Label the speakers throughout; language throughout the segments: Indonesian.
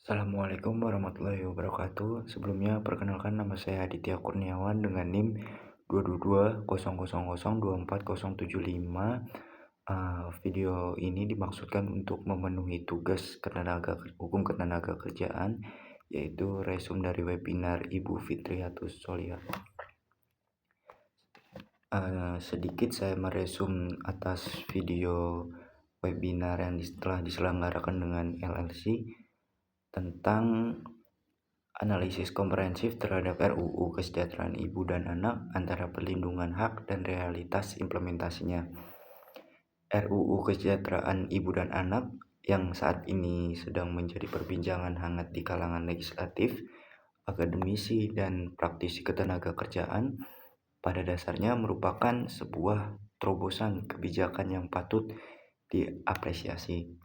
Speaker 1: Assalamualaikum warahmatullahi wabarakatuh. Sebelumnya perkenalkan nama saya Aditya Kurniawan dengan NIM 22200024075. Video ini dimaksudkan untuk memenuhi tugas hukum ketenaga kerjaan, yaitu resum dari webinar Ibu Fitriatus Soliha. Sedikit saya meresum atas video webinar yang telah diselenggarakan dengan LLC tentang analisis komprehensif terhadap RUU Kesejahteraan Ibu dan Anak antara perlindungan hak dan realitas implementasinya. RUU Kesejahteraan Ibu dan Anak yang saat ini sedang menjadi perbincangan hangat di kalangan legislatif, akademisi, dan praktisi ketenaga kerjaan pada dasarnya merupakan sebuah terobosan kebijakan yang patut diapresiasi.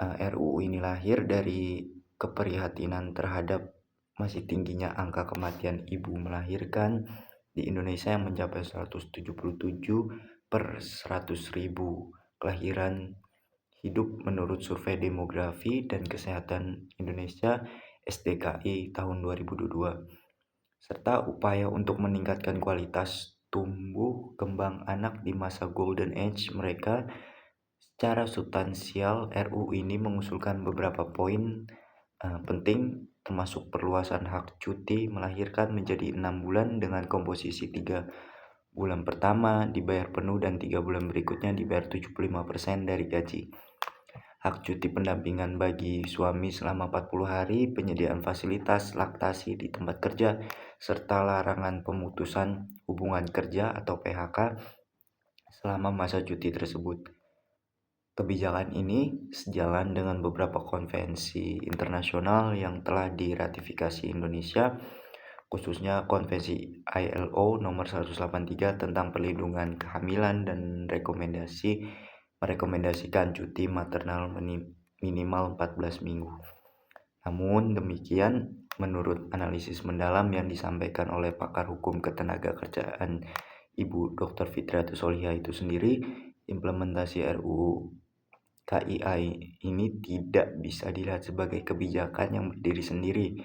Speaker 1: RUU ini lahir dari keprihatinan terhadap masih tingginya angka kematian ibu melahirkan di Indonesia yang mencapai 177 per 100.000 kelahiran hidup menurut Survei Demografi dan Kesehatan Indonesia SDKI tahun 2022, serta upaya untuk meningkatkan kualitas tumbuh kembang anak di masa Golden Age mereka. Secara substansial, RUU ini mengusulkan beberapa poin penting, termasuk perluasan hak cuti melahirkan menjadi 6 bulan dengan komposisi 3 bulan pertama dibayar penuh dan 3 bulan berikutnya dibayar 75% dari gaji. Hak cuti pendampingan bagi suami selama 40 hari, penyediaan fasilitas laktasi di tempat kerja, serta larangan pemutusan hubungan kerja atau PHK selama masa cuti tersebut. Kebijakan ini sejalan dengan beberapa konvensi internasional yang telah diratifikasi Indonesia, khususnya Konvensi ILO nomor 183 tentang perlindungan kehamilan dan merekomendasikan cuti maternal minimal 14 minggu. Namun demikian, menurut analisis mendalam yang disampaikan oleh pakar hukum ketenaga kerjaan Ibu Dr. Fitriatus Soliha itu sendiri, implementasi RUU KIA ini tidak bisa dilihat sebagai kebijakan yang berdiri sendiri,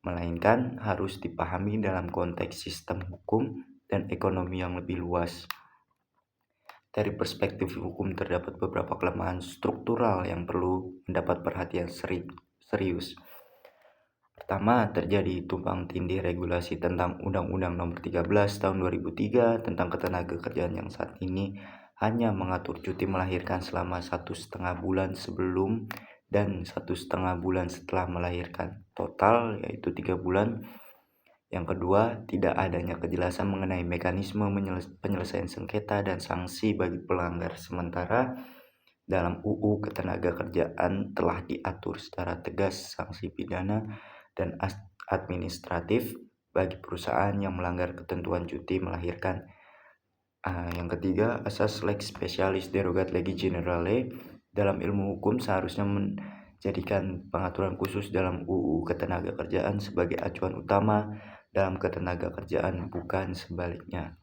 Speaker 1: melainkan harus dipahami dalam konteks sistem hukum dan ekonomi yang lebih luas. Dari perspektif hukum terdapat beberapa kelemahan struktural yang perlu mendapat perhatian serius. Pertama, terjadi tumpang tindih regulasi tentang Undang-Undang Nomor 13 Tahun 2003 tentang ketenaga kerjaan yang saat ini hanya mengatur cuti melahirkan selama 1,5 bulan sebelum dan 1,5 bulan setelah melahirkan, total yaitu 3 bulan. Yang kedua, tidak adanya kejelasan mengenai mekanisme penyelesaian sengketa dan sanksi bagi pelanggar, sementara dalam UU Ketenagakerjaan telah diatur secara tegas sanksi pidana dan administratif bagi perusahaan yang melanggar ketentuan cuti melahirkan. Yang ketiga, asas lex specialis derogat legi generale dalam ilmu hukum seharusnya menjadikan pengaturan khusus dalam UU Ketenagakerjaan sebagai acuan utama dalam ketenagakerjaan, bukan sebaliknya.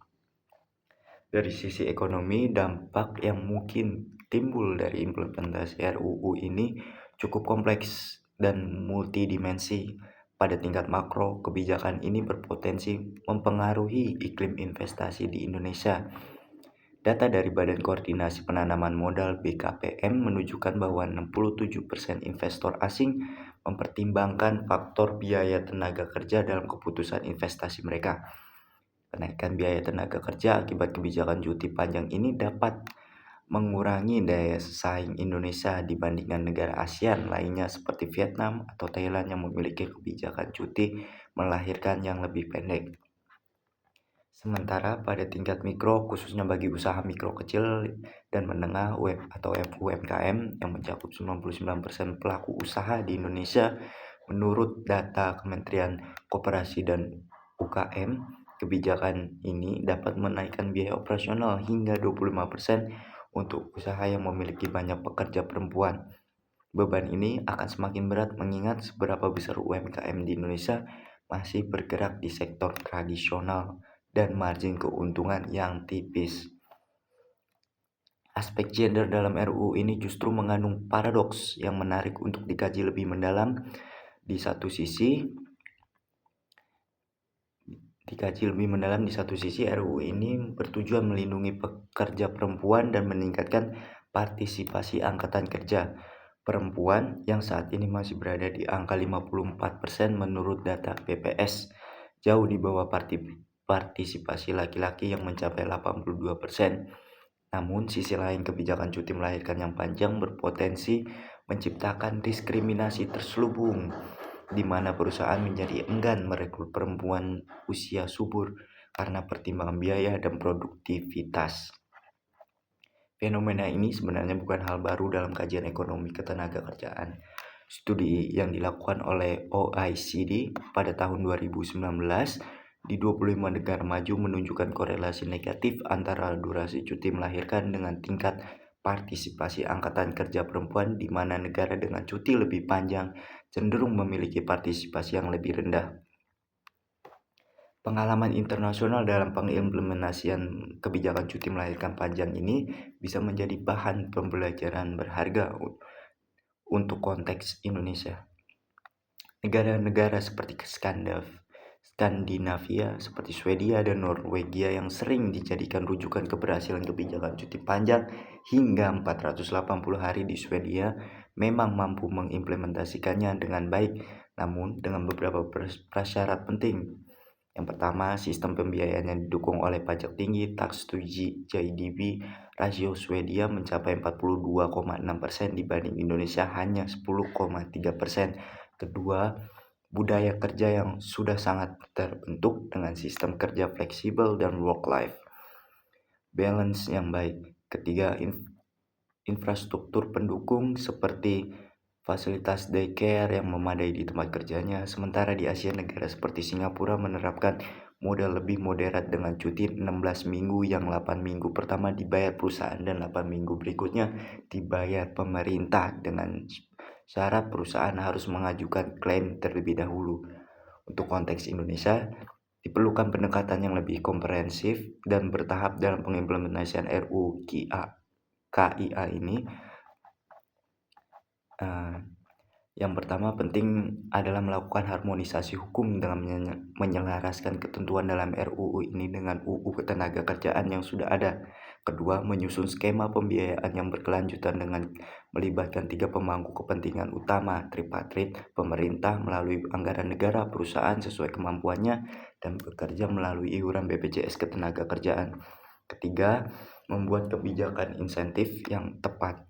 Speaker 1: Dari sisi ekonomi, dampak yang mungkin timbul dari implementasi RUU ini cukup kompleks dan multidimensi. Pada tingkat makro, kebijakan ini berpotensi mempengaruhi iklim investasi di Indonesia. Data dari Badan Koordinasi Penanaman Modal BKPM menunjukkan bahwa 67% investor asing mempertimbangkan faktor biaya tenaga kerja dalam keputusan investasi mereka. Kenaikan biaya tenaga kerja akibat kebijakan cuti panjang ini dapat mengurangi daya saing Indonesia dibandingkan negara ASEAN lainnya seperti Vietnam atau Thailand yang memiliki kebijakan cuti melahirkan yang lebih pendek. Sementara pada tingkat mikro, khususnya bagi usaha mikro kecil dan menengah atau UMKM yang mencakup 99% pelaku usaha di Indonesia, menurut data Kementerian Koperasi dan UKM, kebijakan ini dapat menaikkan biaya operasional hingga 25% untuk usaha yang memiliki banyak pekerja perempuan. Beban ini akan semakin berat mengingat seberapa besar UMKM di Indonesia masih bergerak di sektor tradisional dan margin keuntungan yang tipis. Aspek gender dalam RUU ini justru mengandung paradoks yang menarik untuk dikaji lebih mendalam. Di satu sisi, RUU ini bertujuan melindungi pekerja perempuan dan meningkatkan partisipasi angkatan kerja perempuan yang saat ini masih berada di angka 54% menurut data BPS, jauh di bawah partisipasi laki-laki yang mencapai 82%. Namun, sisi lain kebijakan cuti melahirkan yang panjang berpotensi menciptakan diskriminasi terselubung, di mana perusahaan menjadi enggan merekrut perempuan usia subur karena pertimbangan biaya dan produktivitas. Fenomena ini sebenarnya bukan hal baru dalam kajian ekonomi ketenagakerjaan. Studi yang dilakukan oleh OECD pada tahun 2019 di 25 negara maju menunjukkan korelasi negatif antara durasi cuti melahirkan dengan tingkat partisipasi angkatan kerja perempuan, di mana negara dengan cuti lebih panjang cenderung memiliki partisipasi yang lebih rendah. Pengalaman internasional dalam pengimplementasian kebijakan cuti melahirkan panjang ini bisa menjadi bahan pembelajaran berharga untuk konteks Indonesia. Negara-negara seperti Skandinavia seperti Swedia dan Norwegia yang sering dijadikan rujukan keberhasilan kebijakan cuti panjang hingga 480 hari di Swedia memang mampu mengimplementasikannya dengan baik, namun dengan beberapa prasyarat penting. Yang pertama, sistem pembiayaan yang didukung oleh pajak tinggi, tax to GDP, rasio Swedia mencapai 42,6% dibanding Indonesia hanya 10,3%. Kedua, budaya kerja yang sudah sangat terbentuk dengan sistem kerja fleksibel dan work-life balance yang baik. Ketiga, infrastruktur pendukung seperti fasilitas daycare yang memadai di tempat kerjanya. Sementara di Asia, negara seperti Singapura menerapkan model lebih moderat dengan cuti 16 minggu yang 8 minggu pertama dibayar perusahaan dan 8 minggu berikutnya dibayar pemerintah, dengan syarat perusahaan harus mengajukan klaim terlebih dahulu. Untuk konteks Indonesia, diperlukan pendekatan yang lebih komprehensif dan bertahap dalam pengimplementasian RUU KIA ini. Yang pertama penting adalah melakukan harmonisasi hukum dengan menyelaraskan ketentuan dalam RUU ini dengan UU Ketenagakerjaan yang sudah ada. Kedua, menyusun skema pembiayaan yang berkelanjutan dengan melibatkan 3 pemangku kepentingan utama tripartit, pemerintah melalui anggaran negara, perusahaan sesuai kemampuannya, dan bekerja melalui iuran BPJS Ketenagakerjaan. Ketiga, membuat kebijakan insentif yang tepat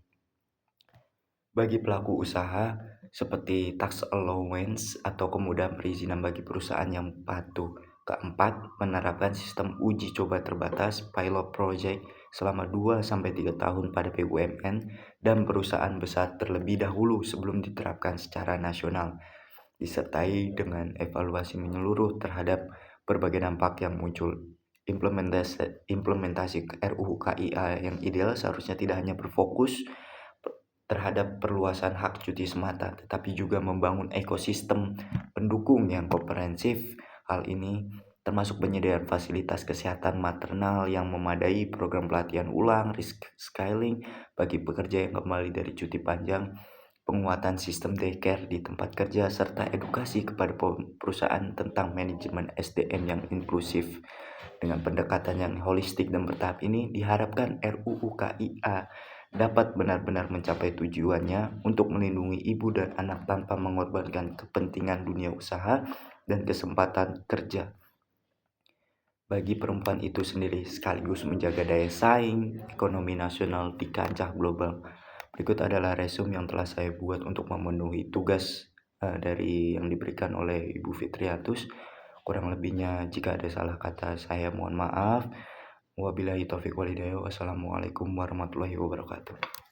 Speaker 1: bagi pelaku usaha seperti tax allowance atau kemudahan perizinan bagi perusahaan yang patuh. Keempat, menerapkan sistem uji coba terbatas pilot project selama 2-3 tahun pada BUMN dan perusahaan besar terlebih dahulu sebelum diterapkan secara nasional, disertai dengan evaluasi menyeluruh terhadap berbagai dampak yang muncul. Implementasi RUU KIA yang ideal seharusnya tidak hanya berfokus terhadap perluasan hak cuti semata, tetapi juga membangun ekosistem pendukung yang komprehensif. Hal ini termasuk penyediaan fasilitas kesehatan maternal yang memadai, program pelatihan ulang, reskilling bagi pekerja yang kembali dari cuti panjang, penguatan sistem daycare di tempat kerja, serta edukasi kepada perusahaan tentang manajemen SDM yang inklusif. Dengan pendekatan yang holistik dan bertahap ini, diharapkan RUU KIA dapat benar-benar mencapai tujuannya untuk melindungi ibu dan anak tanpa mengorbankan kepentingan dunia usaha dan kesempatan kerja bagi perempuan itu sendiri, sekaligus menjaga daya saing ekonomi nasional di kancah global. Berikut adalah resume yang telah saya buat untuk memenuhi tugas dari yang diberikan oleh Ibu Fitriatus. Kurang lebihnya jika ada salah kata saya mohon maaf. Wabillahi taufiq walhidayah. Wassalamualaikum warahmatullahi wabarakatuh.